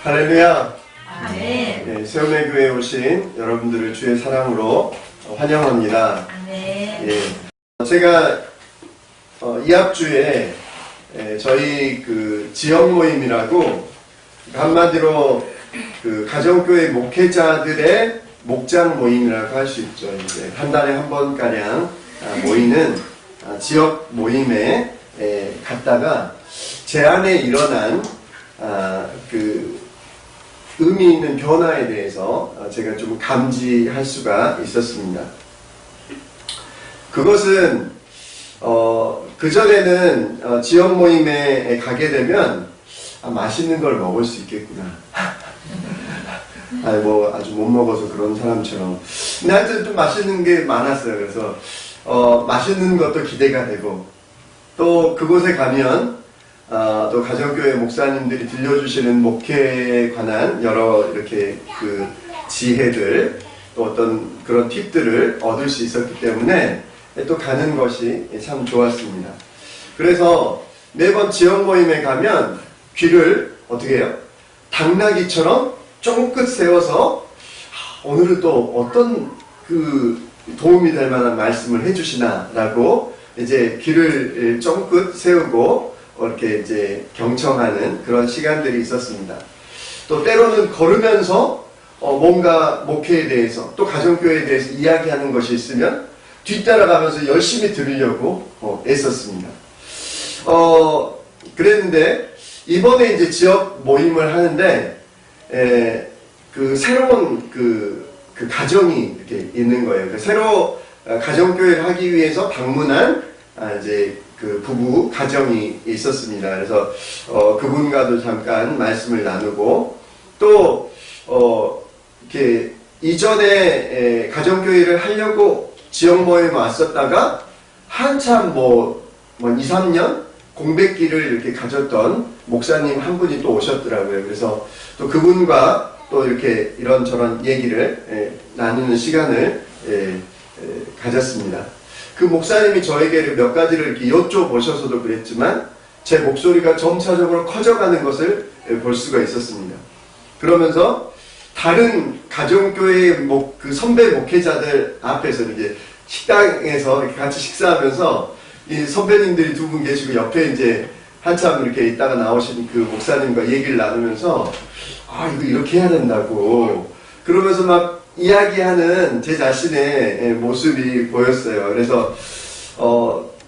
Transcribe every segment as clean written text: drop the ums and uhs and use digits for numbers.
할렐루야. 아멘. 네, 세움의 교회에 오신 여러분들을 주의 사랑으로 환영합니다. 아멘. 예, 제가 이 앞주에 저희 그 지역 모임이라고 한마디로 그 가정교회 목회자들의 목장 모임이라고 할 수 있죠. 이제 한 달에 한 번 가량 모이는 지역 모임에 갔다가 제 안에 일어난 그 의미 있는 변화에 대해서 제가 좀 감지할 수가 있었습니다. 그것은 그전에는 지역 모임에 가게 되면 맛있는 걸 먹을 수 있겠구나. 뭐 아주 못 먹어서 그런 사람처럼. 근데 하여튼 좀 맛있는 게 많았어요. 그래서 맛있는 것도 기대가 되고, 또 그곳에 가면 또 가정교회 목사님들이 들려주시는 목회에 관한 여러 이렇게 그 지혜들, 또 어떤 그런 팁들을 얻을 수 있었기 때문에 또 가는 것이 참 좋았습니다. 그래서 매번 지역 모임에 가면 귀를 어떻게 해요? 당나귀처럼 쫑긋 세워서 오늘은 또 어떤 그 도움이 될 만한 말씀을 해주시나 라고 이제 귀를 쫑긋 세우고 이렇게 이제 경청하는 그런 시간들이 있었습니다. 또 때로는 걸으면서 뭔가 목회에 대해서 또 가정교회에 대해서 이야기하는 것이 있으면 뒤따라가면서 열심히 들으려고 애썼습니다. 그랬는데 이번에 이제 지역 모임을 하는데 그 새로운 그 가정이 이렇게 있는 거예요. 새로 가정교회를 하기 위해서 방문한 이제 그 부부 가정이 있었습니다. 그래서 그분과도 잠깐 말씀을 나누고, 또 이렇게 이전에 가정교회를 하려고 지역 모임에 왔었다가 한참 뭐 2, 3년 공백기를 이렇게 가졌던 목사님 한 분이 또 오셨더라고요. 그래서 또 그분과 또 이렇게 이런저런 얘기를 나누는 시간을 가졌습니다. 그 목사님이 저에게 몇 가지를 이렇게 여쭤보셔서도 그랬지만 제 목소리가 점차적으로 커져가는 것을 볼 수가 있었습니다. 그러면서 다른 가정교회 그 선배 목회자들 앞에서 이제 식당에서 이렇게 같이 식사하면서 이 선배님들이 두 분 계시고 옆에 이제 한참 이렇게 있다가 나오신 그 목사님과 얘기를 나누면서 이거 이렇게 해야 된다고 그러면서 막 이야기하는 제 자신의 모습이 보였어요. 그래서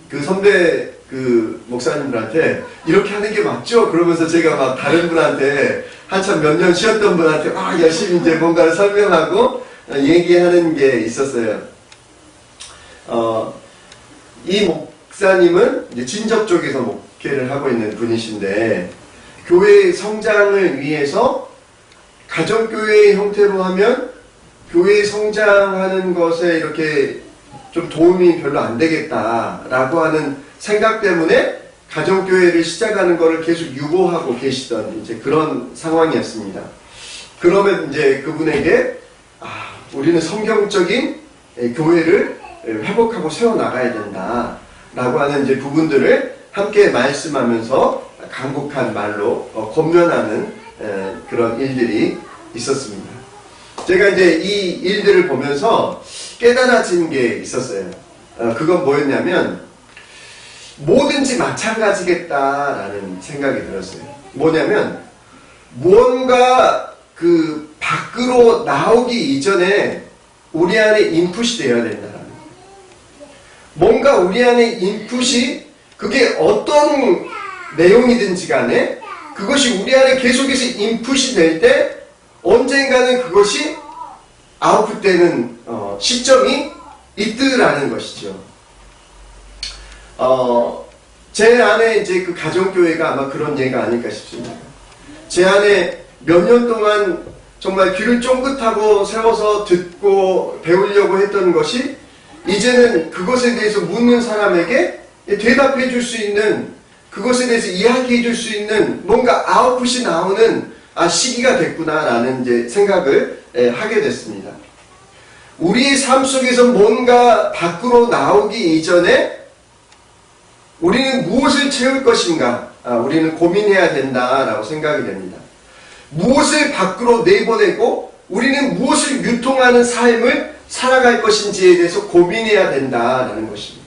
그 선배 그 목사님들한테 이렇게 하는 게 맞죠? 그러면서 제가 막 다른 분한테 한참 몇 년 쉬었던 분한테 열심히 이제 뭔가를 설명하고 얘기하는 게 있었어요. 이 목사님은 이제 진적 쪽에서 목회를 하고 있는 분이신데, 교회의 성장을 위해서 가정교회의 형태로 하면 교회 성장하는 것에 이렇게 좀 도움이 별로 안 되겠다라고 하는 생각 때문에 가정교회를 시작하는 것을 계속 유보하고 계시던 이제 그런 상황이었습니다. 그러면 이제 그분에게 우리는 성경적인 교회를 회복하고 세워나가야 된다라고 하는 이제 부분들을 함께 말씀하면서 간곡한 말로 권면하는 그런 일들이 있었습니다. 제가 이제 이 일들을 보면서 깨달아진 게 있었어요. 그건 뭐였냐면, 뭐든지 마찬가지겠다라는 생각이 들었어요. 뭐냐면, 무언가 그 밖으로 나오기 이전에 우리 안에 인풋이 되어야 된다라는 거예요. 뭔가 우리 안에 인풋이, 그게 어떤 내용이든지 간에 그것이 우리 안에 계속해서 인풋이 될 때 언젠가는 그것이 아웃풋되는 시점이 있더라는 것이죠. 제 안에 이제 그 가정교회가 아마 그런 예가 아닐까 싶습니다. 제 안에 몇 년 동안 정말 귀를 쫑긋하고 세워서 듣고 배우려고 했던 것이 이제는 그것에 대해서 묻는 사람에게 대답해 줄 수 있는, 그것에 대해서 이야기해 줄 수 있는 뭔가 아웃풋이 나오는 시기가 됐구나라는 이제 생각을 하게 됐습니다. 우리의 삶 속에서 뭔가 밖으로 나오기 이전에 우리는 무엇을 채울 것인가 우리는 고민해야 된다라고 생각이 됩니다. 무엇을 밖으로 내보내고 우리는 무엇을 유통하는 삶을 살아갈 것인지에 대해서 고민해야 된다라는 것입니다.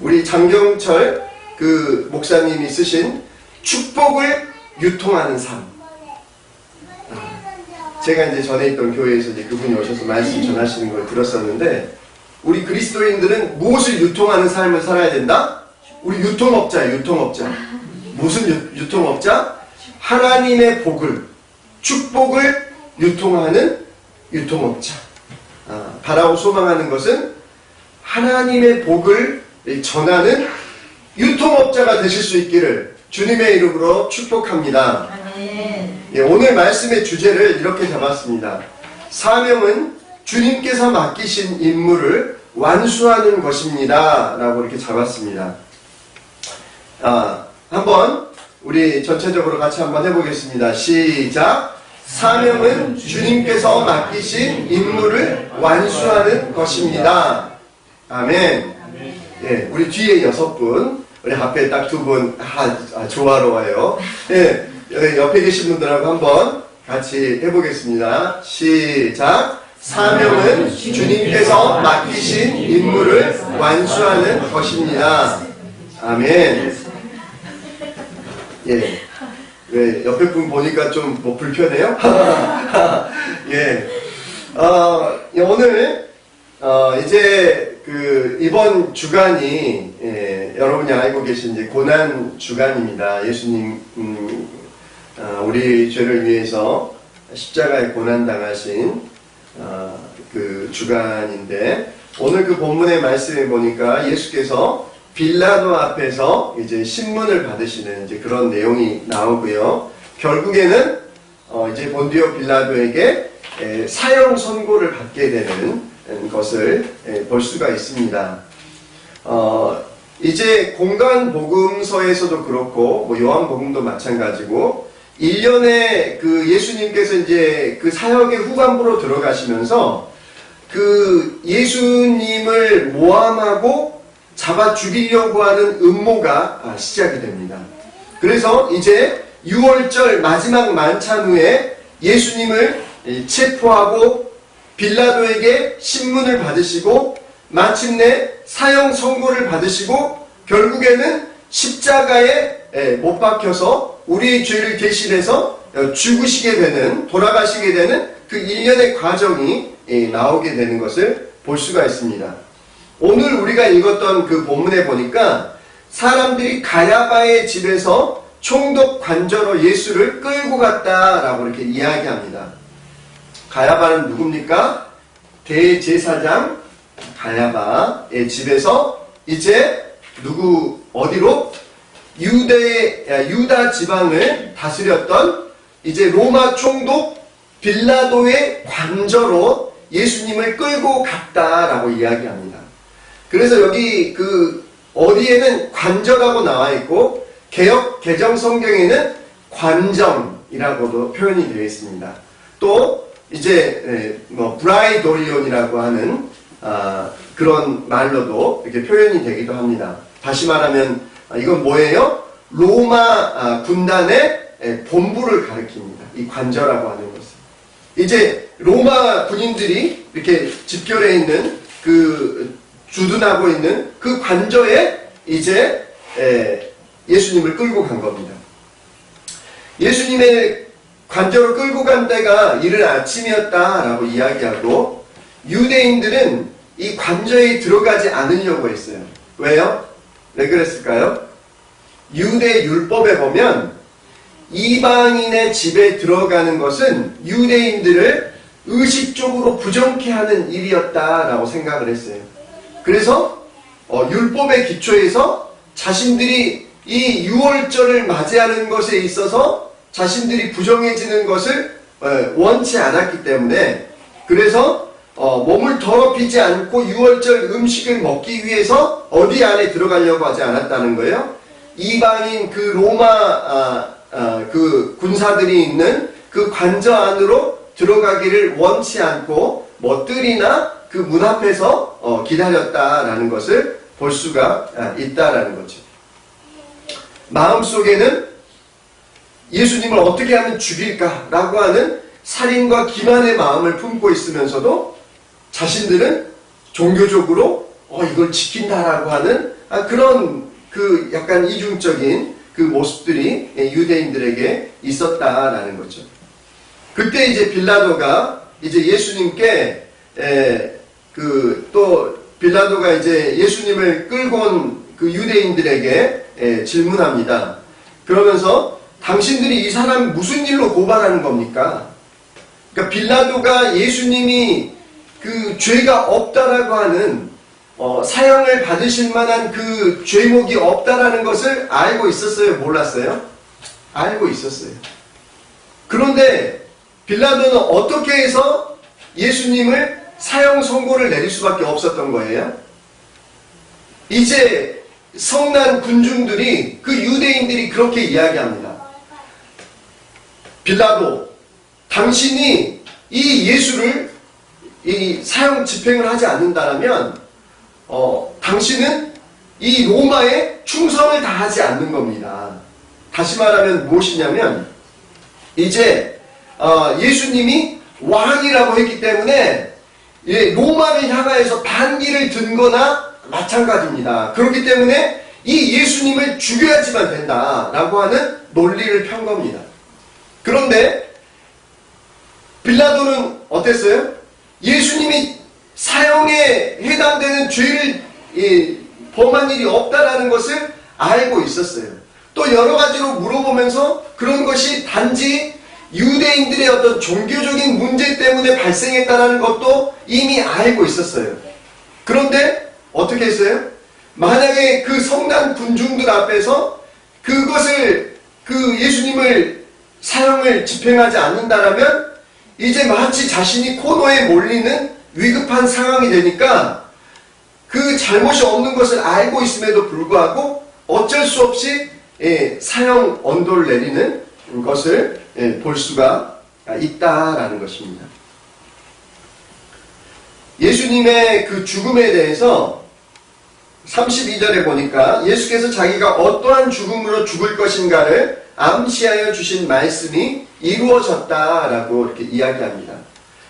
우리 장경철 그 목사님이 쓰신 축복을 유통하는 삶. 제가 이제 전에 있던 교회에서 이제 그분이 오셔서 말씀 전하시는 걸 들었었는데, 우리 그리스도인들은 무엇을 유통하는 삶을 살아야 된다? 우리 유통업자야, 유통업자. 무슨 유통업자? 하나님의 복을, 축복을 유통하는 유통업자. 바라고 소망하는 것은 하나님의 복을 전하는 유통업자가 되실 수 있기를 주님의 이름으로 축복합니다. 예, 오늘 말씀의 주제를 이렇게 잡았습니다. 사명은 주님께서 맡기신 임무를 완수하는 것입니다. 라고 이렇게 잡았습니다. 한번 우리 전체적으로 같이 한번 해보겠습니다. 시작! 사명은 주님께서 맡기신 임무를 완수하는 것입니다. 아멘. 예, 우리 뒤에 6분, 우리 앞에 딱 2분, 조화로워요. 예, 옆에 계신 분들하고 한번 같이 해보겠습니다. 시작! 사명은 주님께서 맡기신 임무를 완수하는 것입니다. 아멘. 예. 왜 옆에 분 보니까 좀 뭐 불편해요? 예. 오늘 이제 그 이번 주간이 여러분이 알고 계신 이제 고난 주간입니다. 예수님 우리 죄를 위해서 십자가에 고난 당하신 그 주간인데, 오늘 그 본문의 말씀에 보니까 예수께서 빌라도 앞에서 이제 신문을 받으시는 이제 그런 내용이 나오고요. 결국에는 이제 본디오 빌라도에게 사형 선고를 받게 되는 것을 볼 수가 있습니다. 이제 공간 복음서에서도 그렇고 뭐 요한 복음도 마찬가지고 1년에 그 예수님께서 이제 그 사역의 후반부로 들어가시면서 그 예수님을 모함하고 잡아 죽이려고 하는 음모가 시작이 됩니다. 그래서 이제 6월절 마지막 만찬 후에 예수님을 체포하고 빌라도에게 신문을 받으시고 마침내 사형 선고를 받으시고 결국에는 십자가에 못 박혀서 우리의 죄를 대신해서 죽으시게 되는, 돌아가시게 되는 그 일련의 과정이 나오게 되는 것을 볼 수가 있습니다. 오늘 우리가 읽었던 그 본문에 보니까 사람들이 가야바의 집에서 총독 관저로 예수를 끌고 갔다라고 이렇게 이야기합니다. 가야바는 누굽니까? 대제사장 가야바의 집에서 이제 어디로? 유다 지방을 다스렸던 이제 로마 총독 빌라도의 관저로 예수님을 끌고 갔다라고 이야기합니다. 그래서 여기 그 어디에는 관저라고 나와 있고 개역 개정 성경에는 관정이라고도 표현이 되어 있습니다. 또 이제 브라이도리온이라고 하는 그런 말로도 이렇게 표현이 되기도 합니다. 다시 말하면 이건 뭐예요? 로마 군단의 본부를 가리킵니다. 이 관저라고 하는 것은. 이제 로마 군인들이 이렇게 집결해 있는 그 주둔하고 있는 그 관저에 이제 예수님을 끌고 간 겁니다. 예수님의 관저로 끌고 간 때가 이른 아침이었다라고 이야기하고, 유대인들은 이 관저에 들어가지 않으려고 했어요. 왜요? 왜 그랬을까요? 유대 율법에 보면 이방인의 집에 들어가는 것은 유대인들을 의식적으로 부정케 하는 일이었다라고 생각을 했어요. 그래서 율법의 기초에서 자신들이 이 유월절을 맞이하는 것에 있어서 자신들이 부정해지는 것을 원치 않았기 때문에, 그래서 몸을 더럽히지 않고 유월절 음식을 먹기 위해서 어디 안에 들어가려고 하지 않았다는 거예요. 이방인 그 로마 그 군사들이 있는 그 관저 안으로 들어가기를 원치 않고 뜰이나 그 문 앞에서 기다렸다라는 것을 볼 수가 있다라는 거죠. 마음속에는 예수님을 어떻게 하면 죽일까라고 하는 살인과 기만의 마음을 품고 있으면서도 자신들은 종교적으로 이걸 지킨다라고 하는 그런 그 약간 이중적인 그 모습들이 유대인들에게 있었다라는 거죠. 그때 이제 빌라도가 이제 예수님께 또 빌라도가 이제 예수님을 끌고 온 그 유대인들에게 질문합니다. 그러면서 당신들이 이 사람 무슨 일로 고발하는 겁니까? 그러니까 빌라도가 예수님이 그 죄가 없다라고 하는 사형을 받으실 만한 그 죄목이 없다라는 것을 알고 있었어요? 몰랐어요? 알고 있었어요. 그런데 빌라도는 어떻게 해서 예수님을 사형 선고를 내릴 수밖에 없었던 거예요? 이제 성난 군중들이 그 유대인들이 그렇게 이야기합니다. 빌라도, 당신이 이 예수를 이 사형 집행을 하지 않는다면 당신은 이 로마에 충성을 다하지 않는 겁니다. 다시 말하면 무엇이냐면 이제 예수님이 왕이라고 했기 때문에 로마를 향하여서 반기를 든 거나 마찬가지입니다. 그렇기 때문에 이 예수님을 죽여야지만 된다라고 하는 논리를 편 겁니다. 그런데 빌라도는 어땠어요? 예수님이 사형에 해당되는 죄를 범한 일이 없다라는 것을 알고 있었어요. 또 여러 가지로 물어보면서 그런 것이 단지 유대인들의 어떤 종교적인 문제 때문에 발생했다는 것도 이미 알고 있었어요. 그런데 어떻게 했어요? 만약에 그 성난 군중들 앞에서 그것을 그 예수님을 사형을 집행하지 않는다라면 이제 마치 자신이 코너에 몰리는 위급한 상황이 되니까 그 잘못이 없는 것을 알고 있음에도 불구하고 어쩔 수 없이 사형 언도를 내리는 것을 볼 수가 있다라는 것입니다. 예수님의 그 죽음에 대해서 32절에 보니까 예수께서 자기가 어떠한 죽음으로 죽을 것인가를 암시하여 주신 말씀이 이루어졌다라고 이렇게 이야기합니다.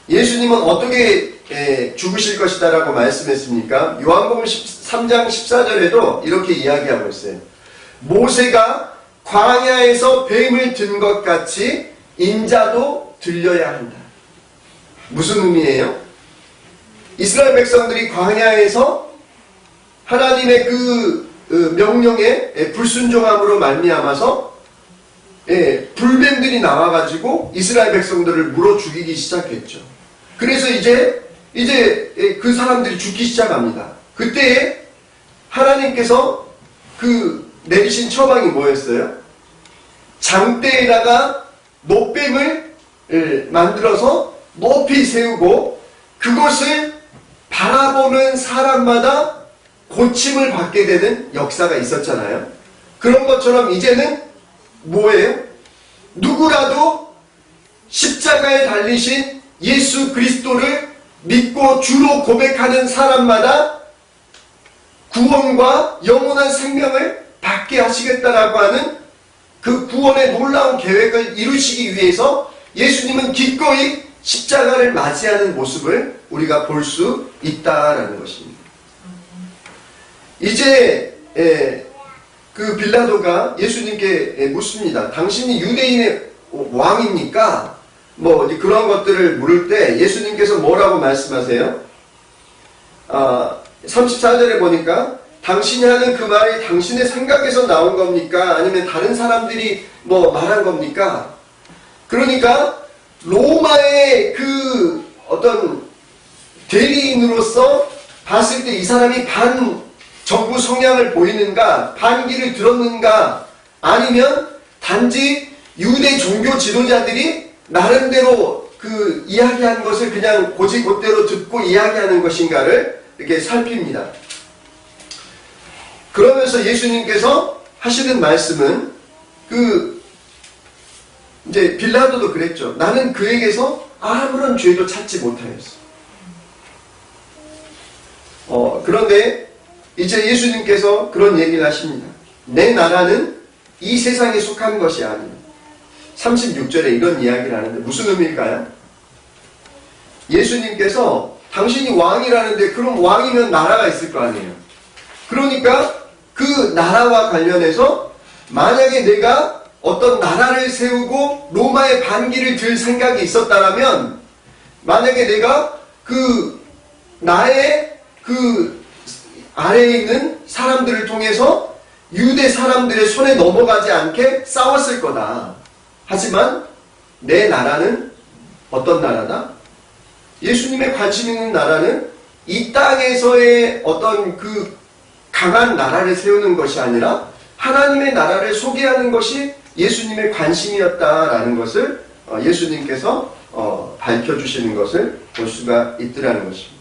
예수님은 어떻게 죽으실 것이다 라고 말씀했습니까? 요한복음 3장 14절에도 이렇게 이야기하고 있어요. 모세가 광야에서 뱀을 든 것 같이 인자도 들려야 한다. 무슨 의미예요? 이스라엘 백성들이 광야에서 하나님의 그 명령에 불순종함으로 말미암아서 불뱀들이 나와가지고 이스라엘 백성들을 물어 죽이기 시작했죠. 그래서 이제 그 사람들이 죽기 시작합니다. 그때 하나님께서 그 내리신 처방이 뭐였어요? 장대에다가 노뱀을 만들어서 높이 세우고 그것을 바라보는 사람마다 고침을 받게 되는 역사가 있었잖아요. 그런 것처럼 이제는 뭐예요? 누구라도 십자가에 달리신 예수 그리스도를 믿고 주로 고백하는 사람마다 구원과 영원한 생명을 받게 하시겠다라고 하는 그 구원의 놀라운 계획을 이루시기 위해서 예수님은 기꺼이 십자가를 맞이하는 모습을 우리가 볼 수 있다라는 것입니다. 이제 그 빌라도가 예수님께 묻습니다. 당신이 유대인의 왕입니까? 뭐 그런 것들을 물을 때 예수님께서 뭐라고 말씀하세요? 34절에 보니까 당신이 하는 그 말이 당신의 생각에서 나온 겁니까? 아니면 다른 사람들이 뭐 말한 겁니까? 그러니까 로마의 그 어떤 대리인으로서 봤을 때 이 사람이 반정부 성향을 보이는가, 반기를 들었는가, 아니면 단지 유대 종교 지도자들이 나름대로 그 이야기한 것을 그냥 곧대로 듣고 이야기하는 것인가를 이렇게 살핍니다. 그러면서 예수님께서 하시는 말씀은 이제 빌라도도 그랬죠. 나는 그에게서 아무런 죄도 찾지 못하였어. 그런데 이제 예수님께서 그런 얘기를 하십니다. 내 나라는 이 세상에 속한 것이 아니오. 36절에 이런 이야기를 하는데 무슨 의미일까요? 예수님께서 당신이 왕이라는데 그럼 왕이면 나라가 있을 거 아니에요. 그러니까 그 나라와 관련해서 만약에 내가 어떤 나라를 세우고 로마의 반기를 들 생각이 있었다면 만약에 내가 나의 아래에 있는 사람들을 통해서 유대 사람들의 손에 넘어가지 않게 싸웠을 거다. 하지만 내 나라는 어떤 나라다? 예수님의 관심 있는 나라는 이 땅에서의 어떤 강한 나라를 세우는 것이 아니라 하나님의 나라를 소개하는 것이 예수님의 관심이었다라는 것을 예수님께서 밝혀주시는 것을 볼 수가 있더라는 것입니다.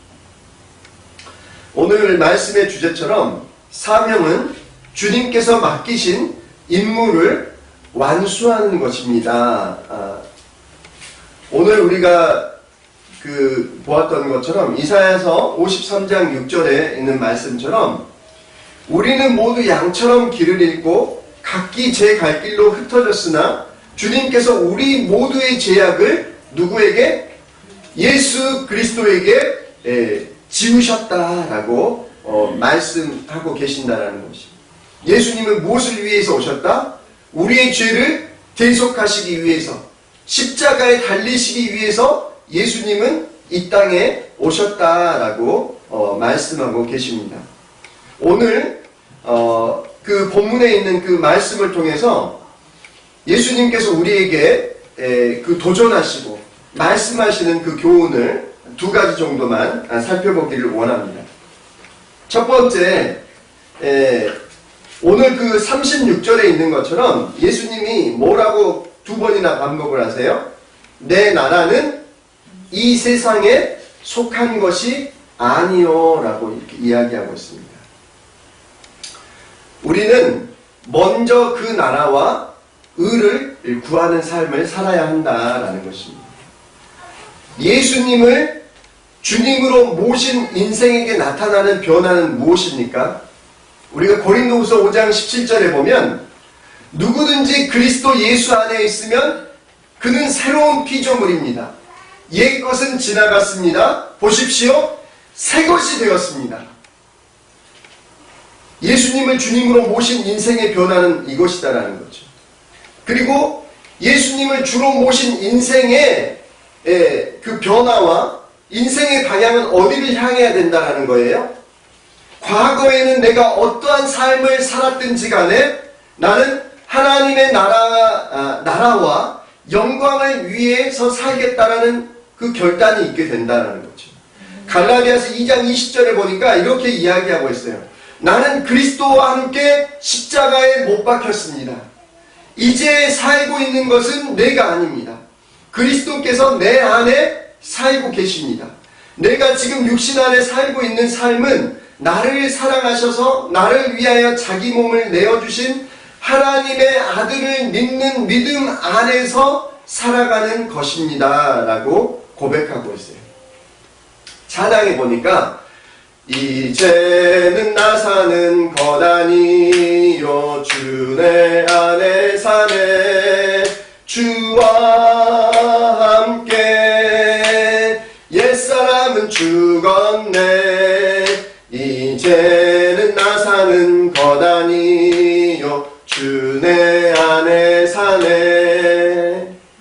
오늘 말씀의 주제처럼 사명은 주님께서 맡기신 임무를 완수하는 것입니다. 오늘 우리가 보았던 것처럼 이사야서 53장 6절에 있는 말씀처럼 우리는 모두 양처럼 길을 잃고 각기 제 갈 길로 흩어졌으나 주님께서 우리 모두의 죄악을 누구에게? 예수 그리스도에게 지우셨다라고 말씀하고 계신다라는 것입니다. 예수님은 무엇을 위해서 오셨다? 우리의 죄를 대속하시기 위해서, 십자가에 달리시기 위해서 예수님은 이 땅에 오셨다라고 말씀하고 계십니다. 오늘 그 본문에 있는 그 말씀을 통해서 예수님께서 우리에게 도전하시고 말씀하시는 그 교훈을 두 가지 정도만 살펴보기를 원합니다. 첫 번째, 오늘 36절에 있는 것처럼 예수님이 뭐라고 두 번이나 반복을 하세요? 내 나라는 이 세상에 속한 것이 아니요 라고 이렇게 이야기하고 있습니다. 우리는 먼저 그 나라와 의를 구하는 삶을 살아야 한다라는 것입니다. 예수님을 주님으로 모신 인생에게 나타나는 변화는 무엇입니까? 우리가 고린도후서 5장 17절에 보면 누구든지 그리스도 예수 안에 있으면 그는 새로운 피조물입니다. 옛 것은 지나갔습니다. 보십시오. 새 것이 되었습니다. 예수님을 주님으로 모신 인생의 변화는 이것이다라는 거죠. 그리고 예수님을 주로 모신 인생의 그 변화와 인생의 방향은 어디를 향해야 된다라는 거예요? 과거에는 내가 어떠한 삶을 살았든지 간에 나는 하나님의 나라와 영광을 위해서 살겠다라는 그 결단이 있게 된다는 거죠. 갈라디아서 2장 20절에 보니까 이렇게 이야기하고 있어요. 나는 그리스도와 함께 십자가에 못 박혔습니다. 이제 살고 있는 것은 내가 아닙니다. 그리스도께서 내 안에 살고 계십니다. 내가 지금 육신 안에 살고 있는 삶은 나를 사랑하셔서 나를 위하여 자기 몸을 내어주신 하나님의 아들을 믿는 믿음 안에서 살아가는 것입니다 라고 고백하고 있어요. 찬양에 보니까 이제는 나 사는 것 아니요 주 내 안에 사네 주와 함께 옛사람은 죽었네 이제는 나 사는 것 아니요 주 내 안에 사네.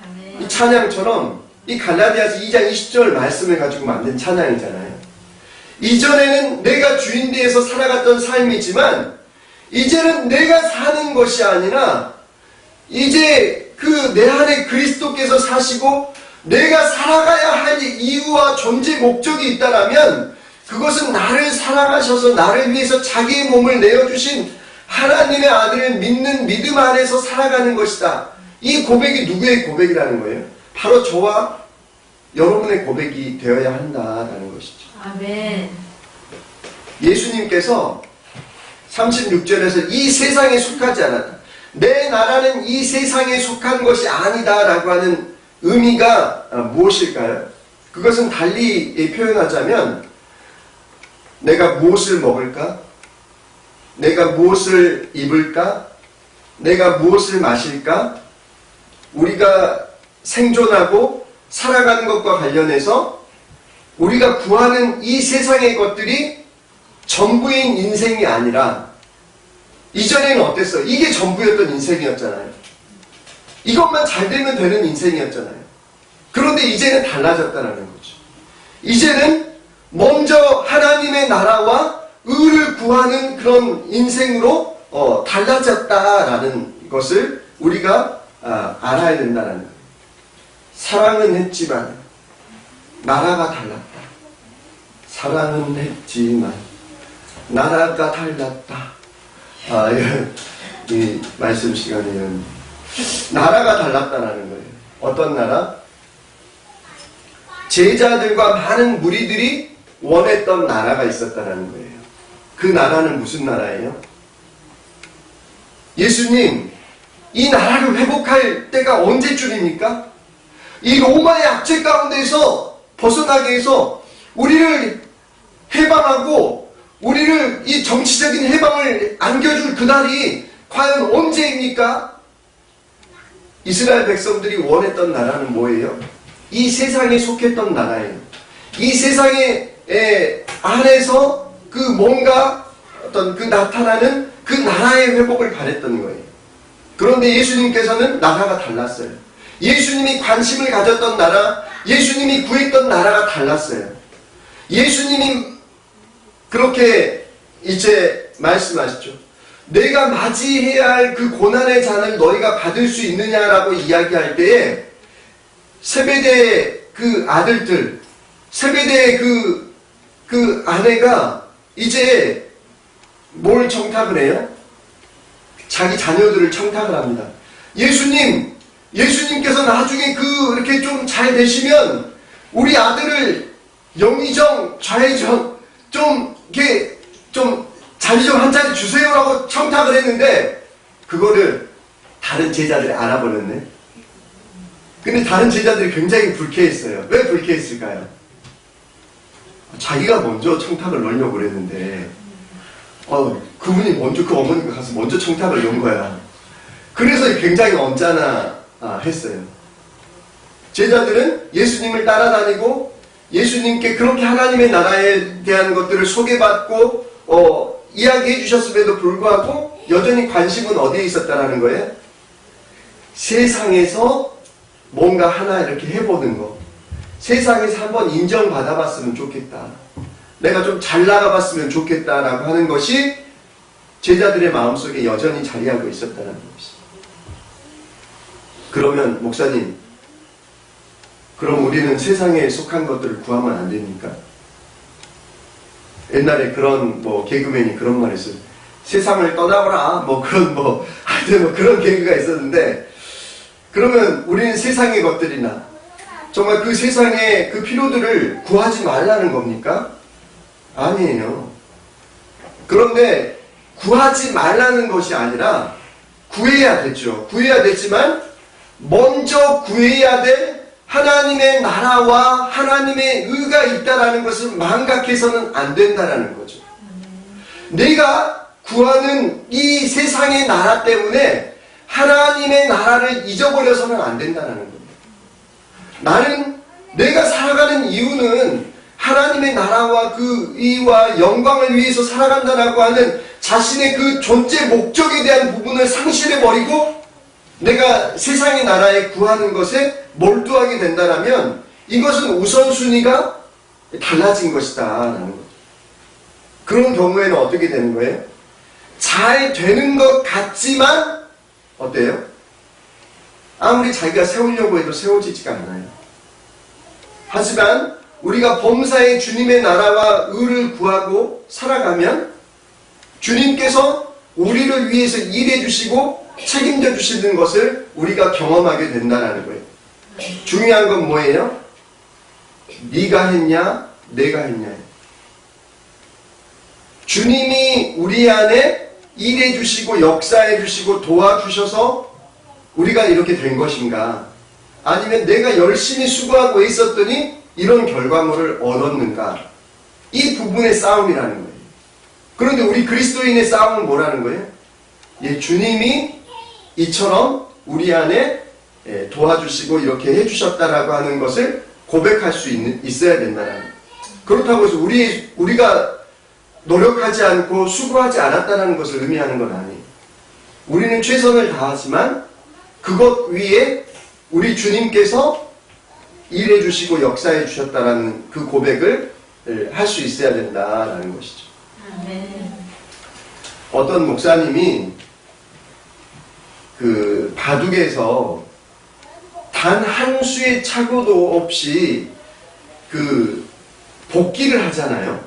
아멘. 이 찬양처럼 이 갈라디아서 2장 20절 말씀을 가지고 만든 찬양이잖아요. 이전에는 내가 주인되어서 살아갔던 삶이지만 이제는 내가 사는 것이 아니라 이제 내 안에 그리스도께서 사시고 내가 살아가야 할 이유와 존재 목적이 있다라면 그것은 나를 사랑하셔서 나를 위해서 자기의 몸을 내어주신 하나님의 아들을 믿는 믿음 안에서 살아가는 것이다. 이 고백이 누구의 고백이라는 거예요? 바로 저와 여러분의 고백이 되어야 한다라는 것이죠. 아멘. 예수님께서 36절에서 이 세상에 속하지 않았다. 내 나라는 이 세상에 속한 것이 아니다 라고 하는 의미가 무엇일까요? 그것은 달리 표현하자면 내가 무엇을 먹을까? 내가 무엇을 입을까? 내가 무엇을 마실까? 우리가 생존하고 살아가는 것과 관련해서 우리가 구하는 이 세상의 것들이 전부인 인생이 아니라, 이전에는 어땠어요? 이게 전부였던 인생이었잖아요. 이것만 잘 되면 되는 인생이었잖아요. 그런데 이제는 달라졌다는 거죠. 이제는 먼저 하나님의 나라와 의를 구하는 그런 인생으로 달라졌다라는 것을 우리가 알아야 된다는 거예요. 사랑은 했지만 나라가 달랐다. 사랑은 했지만 나라가 달랐다. 이 말씀 시간에는 나라가 달랐다라는 거예요. 어떤 나라? 제자들과 많은 무리들이 원했던 나라가 있었다라는 거예요. 그 나라는 무슨 나라예요? 예수님, 이 나라를 회복할 때가 언제쯤입니까? 이 로마의 압제 가운데서 벗어나게 해서 우리를 해방하고 우리를 이 정치적인 해방을 안겨줄 그날이 과연 언제입니까? 이스라엘 백성들이 원했던 나라는 뭐예요? 이 세상에 속했던 나라예요. 이 세상에 안에서 그 뭔가 어떤 그 나타나는 그 나라의 회복을 바랬던 거예요. 그런데 예수님께서는 나라가 달랐어요. 예수님이 관심을 가졌던 나라, 예수님이 구했던 나라가 달랐어요. 예수님이 그렇게 이제 말씀하시죠. 내가 맞이해야 할 그 고난의 잔을 너희가 받을 수 있느냐라고 이야기할 때에 세베대의 그 아들들, 세베대의 그 아내가 이제 뭘 청탁을 해요? 자기 자녀들을 청탁을 합니다. 예수님께서 나중에 이렇게 좀 잘 되시면 우리 아들을 영의정, 좌의정 이렇게 자리 좀 한 자리 주세요라고 청탁을 했는데 그거를 다른 제자들이 알아버렸네. 근데 다른 제자들이 굉장히 불쾌했어요. 왜 불쾌했을까요? 자기가 먼저 청탁을 넣으려고 그랬는데 그분이 먼저 그 어머니가 가서 먼저 청탁을 넣은 거야. 그래서 굉장히 언짢아 했어요. 제자들은 예수님을 따라다니고 예수님께 그렇게 하나님의 나라에 대한 것들을 소개받고 이야기해 주셨음에도 불구하고 여전히 관심은 어디에 있었다라는 거예요? 세상에서 뭔가 하나 이렇게 해보는 거. 세상에서 한번 인정받아봤으면 좋겠다. 내가 좀 잘 나가봤으면 좋겠다라고 하는 것이 제자들의 마음속에 여전히 자리하고 있었다는 것이. 그러면 목사님, 그럼 우리는 세상에 속한 것들을 구하면 안 됩니까? 옛날에 그런 개그맨이 그런 말 했어요. 세상을 떠나거라 하여튼 그런 개그가 있었는데, 그러면 우리는 세상의 것들이나 정말 그 세상의 그 필요들을 구하지 말라는 겁니까? 아니에요. 그런데 구하지 말라는 것이 아니라 구해야 되죠. 구해야 되지만 먼저 구해야 될 하나님의 나라와 하나님의 의가 있다라는 것을 망각해서는 안 된다라는 거죠. 내가 구하는 이 세상의 나라 때문에 하나님의 나라를 잊어버려서는 안 된다는 겁니다. 나는 내가 살아가는 이유는 하나님의 나라와 그 의와 영광을 위해서 살아간다라고 하는 자신의 그 존재 목적에 대한 부분을 상실해버리고 내가 세상의 나라에 구하는 것에 몰두하게 된다면 이것은 우선순위가 달라진 것이다 라는 거죠. 그런 경우에는 어떻게 되는 거예요? 잘 되는 것 같지만 어때요? 아무리 자기가 세우려고 해도 세워지지가 않아요. 하지만 우리가 범사의 주님의 나라와 의를 구하고 살아가면 주님께서 우리를 위해서 일해 주시고 책임져 주시는 것을 우리가 경험하게 된다는 거예요. 중요한 건 뭐예요? 네가 했냐? 내가 했냐? 주님이 우리 안에 일해 주시고 역사해 주시고 도와주셔서 우리가 이렇게 된 것인가? 아니면 내가 열심히 수고하고 있었더니 이런 결과물을 얻었는가? 이 부분의 싸움이라는 거예요. 그런데 우리 그리스도인의 싸움은 뭐라는 거예요? 주님이 이처럼 우리 안에 도와주시고 이렇게 해주셨다라고 하는 것을 고백할 수 있어야 된다는 거예요. 그렇다고 해서 우리가 노력하지 않고 수고하지 않았다는 것을 의미하는 건 아니에요. 우리는 최선을 다하지만 그것 위에 우리 주님께서 일해 주시고 역사해 주셨다라는 그 고백을 할 수 있어야 된다라는 것이죠. 어떤 목사님이 그 바둑에서 단 한 수의 착오도 없이 그 복기를 하잖아요.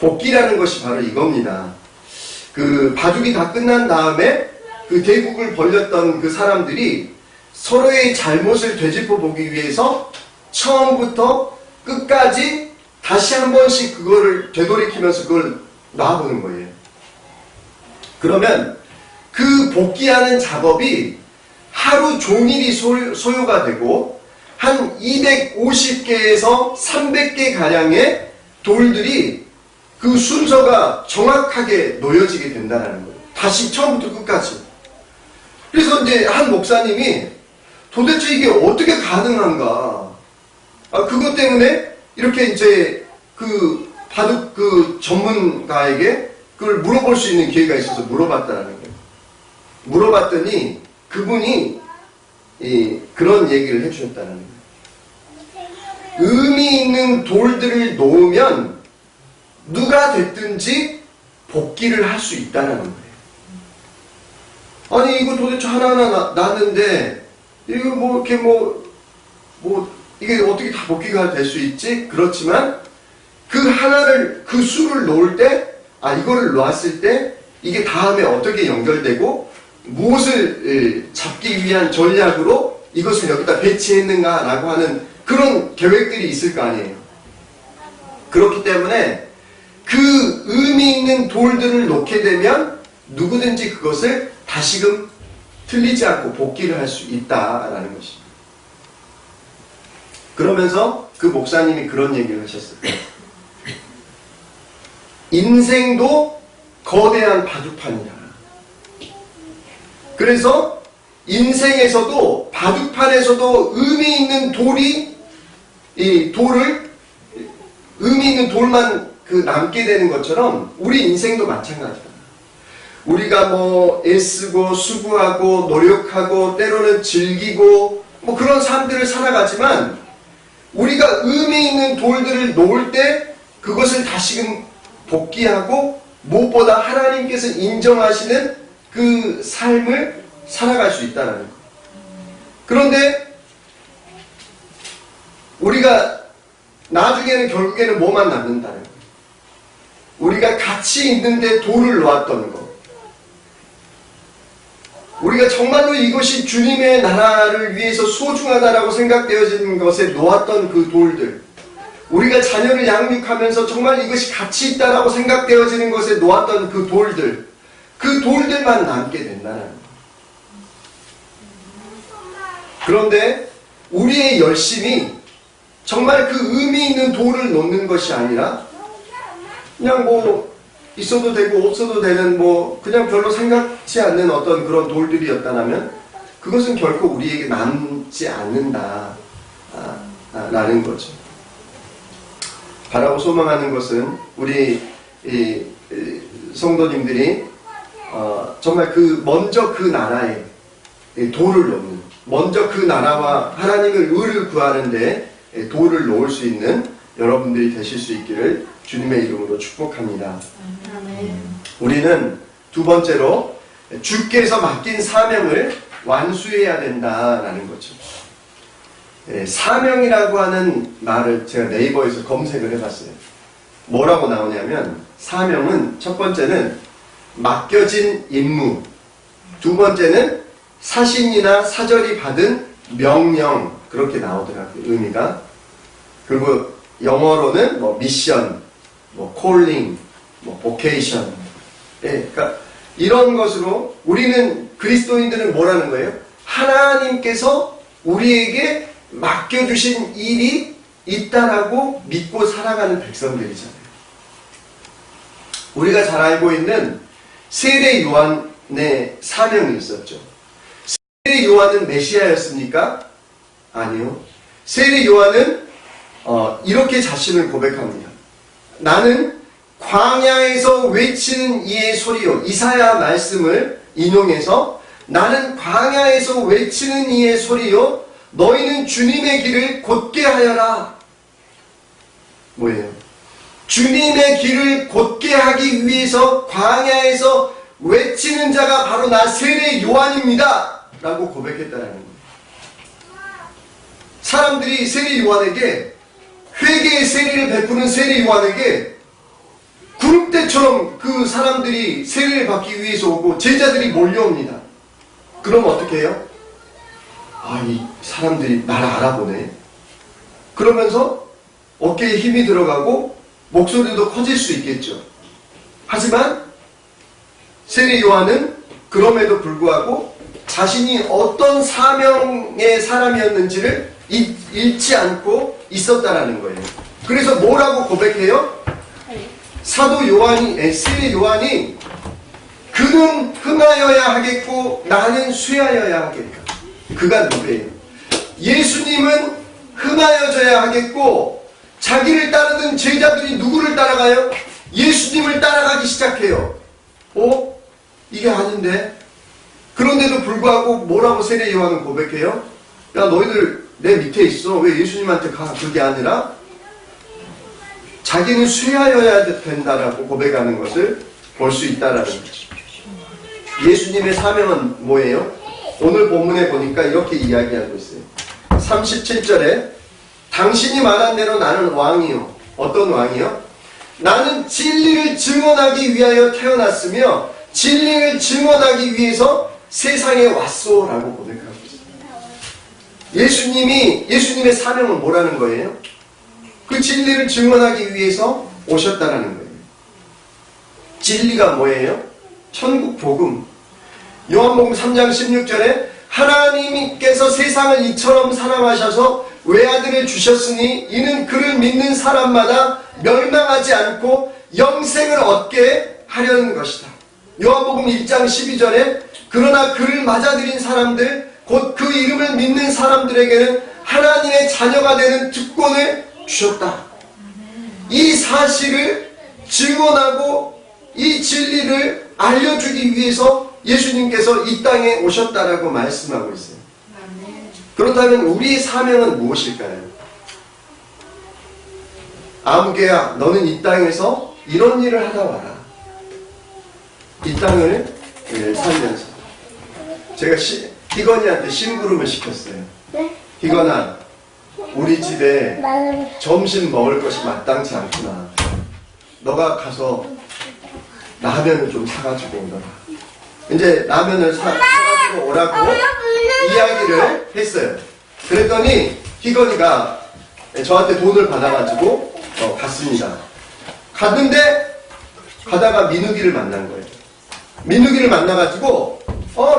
복기라는 것이 바로 이겁니다. 그 바둑이 다 끝난 다음에 그 대국을 벌렸던 그 사람들이 서로의 잘못을 되짚어 보기 위해서 처음부터 끝까지 다시 한 번씩 그거를 되돌이키면서 그걸 놔보는 거예요. 그러면 그 복기하는 작업이 하루 종일이 소요가 되고 한 250개에서 300개 가량의 돌들이 그 순서가 정확하게 놓여지게 된다는 거예요. 다시 처음부터 끝까지. 그래서 이제 한 목사님이 도대체 이게 어떻게 가능한가? 그것 때문에 이렇게 이제 그 바둑 그 전문가에게 그걸 물어볼 수 있는 기회가 있어서 물어봤다는 거예요. 물어봤더니 그분이 그런 얘기를 해주셨다는 거예요. 의미 있는 돌들을 놓으면 누가 됐든지 복기를 할 수 있다는 거예요. 아니 이거 도대체 하나하나 났는데 이거 뭐 이렇게 이게 어떻게 다 복기가 될 수 있지? 그렇지만 그 하나를 그 수를 놓을 때 이거를 놓았을 때 이게 다음에 어떻게 연결되고 무엇을 잡기 위한 전략으로 이것을 여기다 배치했는가라고 하는 그런 계획들이 있을 거 아니에요. 그렇기 때문에 그 의미 있는 돌들을 놓게 되면 누구든지 그것을 다시금 틀리지 않고 복기를 할 수 있다라는 것입니다. 그러면서 그 목사님이 그런 얘기를 하셨어요. 인생도 거대한 바둑판이다. 그래서 인생에서도 바둑판에서도 의미 있는 돌이 의미 있는 돌만 남게 되는 것처럼 우리 인생도 마찬가지다. 우리가 애쓰고 수고하고 노력하고 때로는 즐기고 그런 삶들을 살아가지만 우리가 의미 있는 돌들을 놓을 때 그것을 다시금 복귀하고 무엇보다 하나님께서 인정하시는 그 삶을 살아갈 수 있다는 거예요. 그런데 우리가 나중에는 결국에는 뭐만 남는다는 거예요. 우리가 가치 있는데 돌을 놓았던 것. 우리가 정말로 이것이 주님의 나라를 위해서 소중하다라고 생각되어지는 것에 놓았던 그 돌들. 우리가 자녀를 양육하면서 정말 이것이 가치 있다라고 생각되어지는 것에 놓았던 그 돌들. 그 돌들만 남게 된다는 거예요. 그런데 우리의 열심이 정말 그 의미 있는 돌을 놓는 것이 아니라 그냥 있어도 되고 없어도 되는 그냥 별로 생각지 않는 어떤 그런 돌들이었다면 그것은 결코 우리에게 남지 않는다 라는 거죠. 바라고 소망하는 것은 우리 성도님들이 정말 먼저 그 나라에 돌을 놓는, 먼저 그 나라와 하나님의 의를 구하는데 돌을 놓을 수 있는 여러분들이 되실 수 있기를 주님의 이름으로 축복합니다. 우리는 두 번째로 주께서 맡긴 사명을 완수해야 된다라는 거죠. 사명이라고 하는 말을 제가 네이버에서 검색을 해봤어요. 뭐라고 나오냐면 사명은 첫 번째는 맡겨진 임무, 두 번째는 사신이나 사절이 받은 명령, 그렇게 나오더라고요. 의미가. 그리고 영어로는 미션, 콜링, 보케이션. 그러니까 이런 것으로 우리는 그리스도인들은 뭐라는 거예요? 하나님께서 우리에게 맡겨주신 일이 있다라고 믿고 살아가는 백성들이잖아요. 우리가 잘 알고 있는 세례 요한의 사명이 있었죠. 세례 요한은 메시아였습니까? 아니요. 세례 요한은 이렇게 자신을 고백합니다. 나는 광야에서 외치는 이의 소리요. 이사야 말씀을 인용해서 나는 광야에서 외치는 이의 소리요. 너희는 주님의 길을 곧게 하여라. 뭐예요? 주님의 길을 곧게 하기 위해서 광야에서 외치는 자가 바로 나 세례 요한입니다. 라고 고백했다는 거예요. 사람들이 세례 요한에게 회개의 세례를 베푸는 세례 요한에게 구름대처럼 그 사람들이 세례를 받기 위해서 오고 제자들이 몰려옵니다. 그럼 어떻게 해요? 이 사람들이 나를 알아보네. 그러면서 어깨에 힘이 들어가고 목소리도 커질 수 있겠죠. 하지만 세례 요한은 그럼에도 불구하고 자신이 어떤 사명의 사람이었는지를 잃지 않고 있었다라는 거예요. 그래서 뭐라고 고백해요? 사도 요한이, 세례 요한이 그는 흥하여야 하겠고 나는 쇠하여야 하겠다. 그가 누구예요? 예수님은 흥하여져야 하겠고 자기를 따르는 제자들이 누구를 따라가요? 예수님을 따라가기 시작해요. 이게 아닌데? 그런데도 불구하고 뭐라고 세례 요한은 고백해요? 야, 너희들 내 밑에 있어. 왜 예수님한테 가? 그게 아니라 자기는 쇠하여야 된다라고 고백하는 것을 볼 수 있다라는 거죠. 예수님의 사명은 뭐예요? 오늘 본문에 보니까 이렇게 이야기하고 있어요. 37절에 당신이 말한 대로 나는 왕이요. 어떤 왕이요? 나는 진리를 증언하기 위하여 태어났으며 진리를 증언하기 위해서 세상에 왔소 라고 고백하고 있어요. 예수님의 사명은 뭐라는 거예요? 그 진리를 증언하기 위해서 오셨다라는 거예요. 진리가 뭐예요? 천국 복음. 요한복음 3장 16절에 하나님께서 세상을 이처럼 사랑하셔서 외아들을 주셨으니 이는 그를 믿는 사람마다 멸망하지 않고 영생을 얻게 하려는 것이다. 요한복음 1장 12절에 그러나 그를 맞아들인 사람들 곧 그 이름을 믿는 사람들에게는 하나님의 자녀가 되는 특권을 주셨다. 이 사실을 증언하고 이 진리를 알려주기 위해서 예수님께서 이 땅에 오셨다라고 말씀하고 있어요. 그렇다면 우리의 사명은 무엇일까요? 아무개야 너는 이 땅에서 이런 일을 하다 와라. 이 땅을 살면서 제가 희건이한테 심부름을 시켰어요. 네? 희건아, 우리 집에 점심 먹을 것이 마땅치 않구나. 너가 가서 라면을 좀 사가지고 오너라. 이제 라면을 사가지고 오라고 이야기를 했어요. 그랬더니 희건이가 저한테 돈을 받아가지고 갔습니다. 갔는데 가다가 민욱이를 만난 거예요. 민욱이를 만나가지고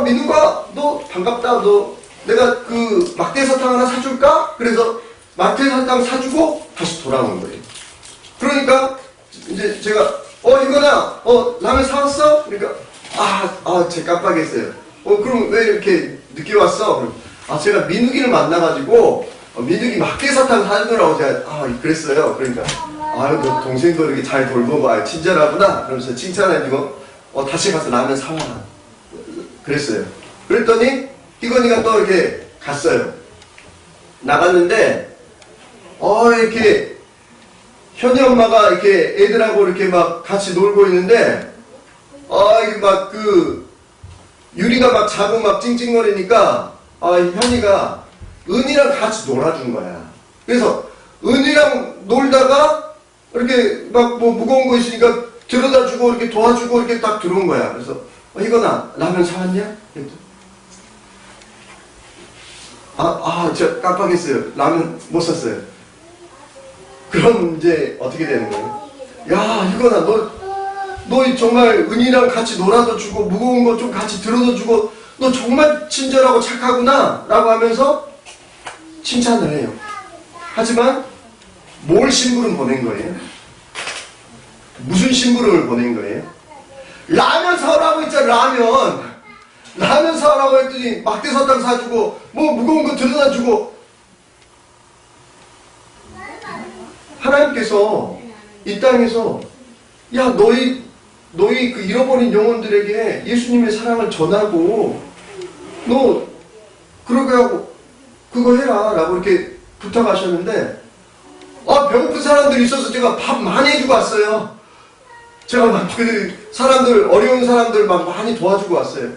민욱아 너 반갑다. 너 내가 그 막대사탕 하나 사줄까? 그래서 막대사탕 사주고 다시 돌아온 거예요. 그러니까 이제 제가 이거나 라면 사왔어? 그러니까 제가 깜빡했어요. 그럼 왜 이렇게 늦게 왔어? 그럼 제가 민욱이를 만나가지고 민욱이 막대사탕 사주라고 제가 그랬어요. 그러니까 너 동생도 이렇게 잘 돌보고 친절하구나. 그러면서 칭찬해주고 다시 가서 라면 사와라. 그랬어요. 그랬더니 희건이가 또 이렇게 갔어요. 나갔는데 이렇게 현이 엄마가 이렇게 애들하고 이렇게 막 같이 놀고 있는데 이게 막 유리가 막 자고 막 찡찡거리니까 현이가 은이랑 같이 놀아준 거야. 그래서 은이랑 놀다가 이렇게 막 뭐 무거운 거 있으니까 들여다 주고 이렇게 도와주고 이렇게 딱 들어온 거야. 그래서 희건아 라면 사왔냐? 저 깜빡했어요. 라면 못 샀어요. 그럼 이제 어떻게 되는 거예요? 야, 희건아, 너 정말 은이랑 같이 놀아도 주고 무거운 거 좀 같이 들어도 주고 너 정말 친절하고 착하구나 라고 하면서 칭찬을 해요. 하지만 뭘 심부름 보낸 거예요? 무슨 심부름을 보낸 거예요? 라면 사오라고 했잖아. 라면 사라고 했더니 막대사탕 사주고 뭐 무거운 거 들여다 주고. 하나님께서 이 땅에서 야 너희 그 잃어버린 영혼들에게 예수님의 사랑을 전하고 너 그러게 하고 그거 해라 라고 이렇게 부탁하셨는데, 배고픈 사람들이 있어서 제가 밥 많이 해주고 왔어요. 제가 막 그 사람들, 어려운 사람들 막 많이 도와주고 왔어요.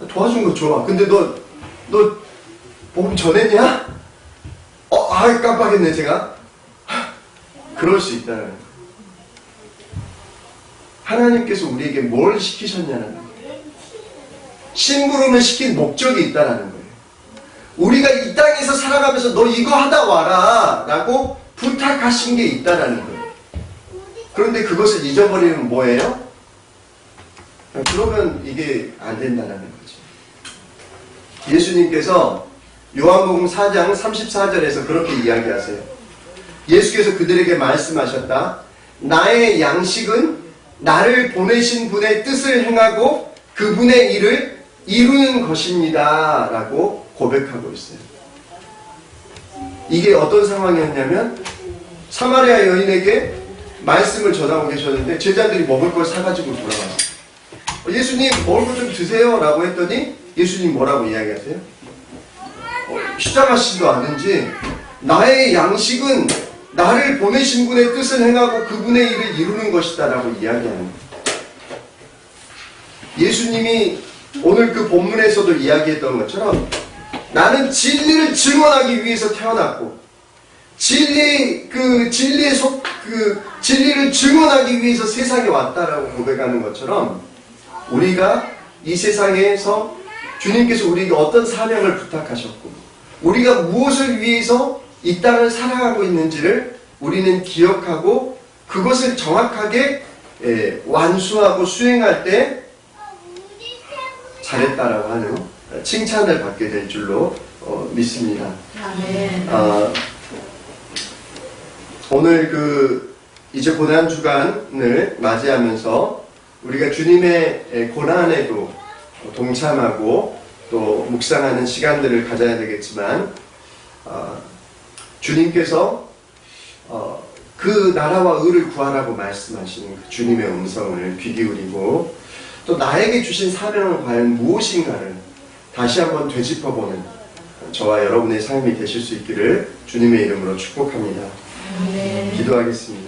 도와준 거 좋아. 근데 너 복음 전했냐? 깜빡했네 제가. 그럴 수 있다는 거예요. 하나님께서 우리에게 뭘 시키셨냐는 거예요. 심부름을 시킨 목적이 있다는 거예요. 우리가 이 땅에서 살아가면서 너 이거 하다 와라 라고 부탁하신 게 있다는 거예요. 그런데 그것을 잊어버리면 뭐예요? 그러면 이게 안 된다는 거죠. 예수님께서 요한복음 4장 34절에서 그렇게 이야기하세요. 예수께서 그들에게 말씀하셨다. 나의 양식은 나를 보내신 분의 뜻을 행하고 그분의 일을 이루는 것입니다 라고 고백하고 있어요. 이게 어떤 상황이었냐면 사마리아 여인에게 말씀을 전하고 계셨는데 제자들이 먹을 걸 사가지고 돌아왔어요. 예수님 먹을 거 좀 드세요 라고 했더니 예수님 뭐라고 이야기하세요? 시장하시지도 않는지 나의 양식은 나를 보내신 분의 뜻을 행하고 그분의 일을 이루는 것이다 라고 이야기하는 거예요. 예수님이 오늘 그 본문에서도 이야기했던 것처럼 나는 진리를 증언하기 위해서 태어났고 진리를 증언하기 위해서 세상에 왔다라고 고백하는 것처럼 우리가 이 세상에서 주님께서 우리에게 어떤 사명을 부탁하셨고 우리가 무엇을 위해서 이 땅을 살아가고 있는지를 우리는 기억하고 그것을 정확하게 완수하고 수행할 때 잘했다라고 하는 칭찬을 받게 될 줄로 믿습니다. 오늘 이제 고난 주간을 맞이하면서 우리가 주님의 고난에도 동참하고 또 묵상하는 시간들을 가져야 되겠지만 주님께서 그 나라와 의를 구하라고 말씀하시는 그 주님의 음성을 귀 기울이고 또 나에게 주신 사명은 과연 무엇인가를 다시 한번 되짚어보는 저와 여러분의 삶이 되실 수 있기를 주님의 이름으로 축복합니다. 기도하겠습니다.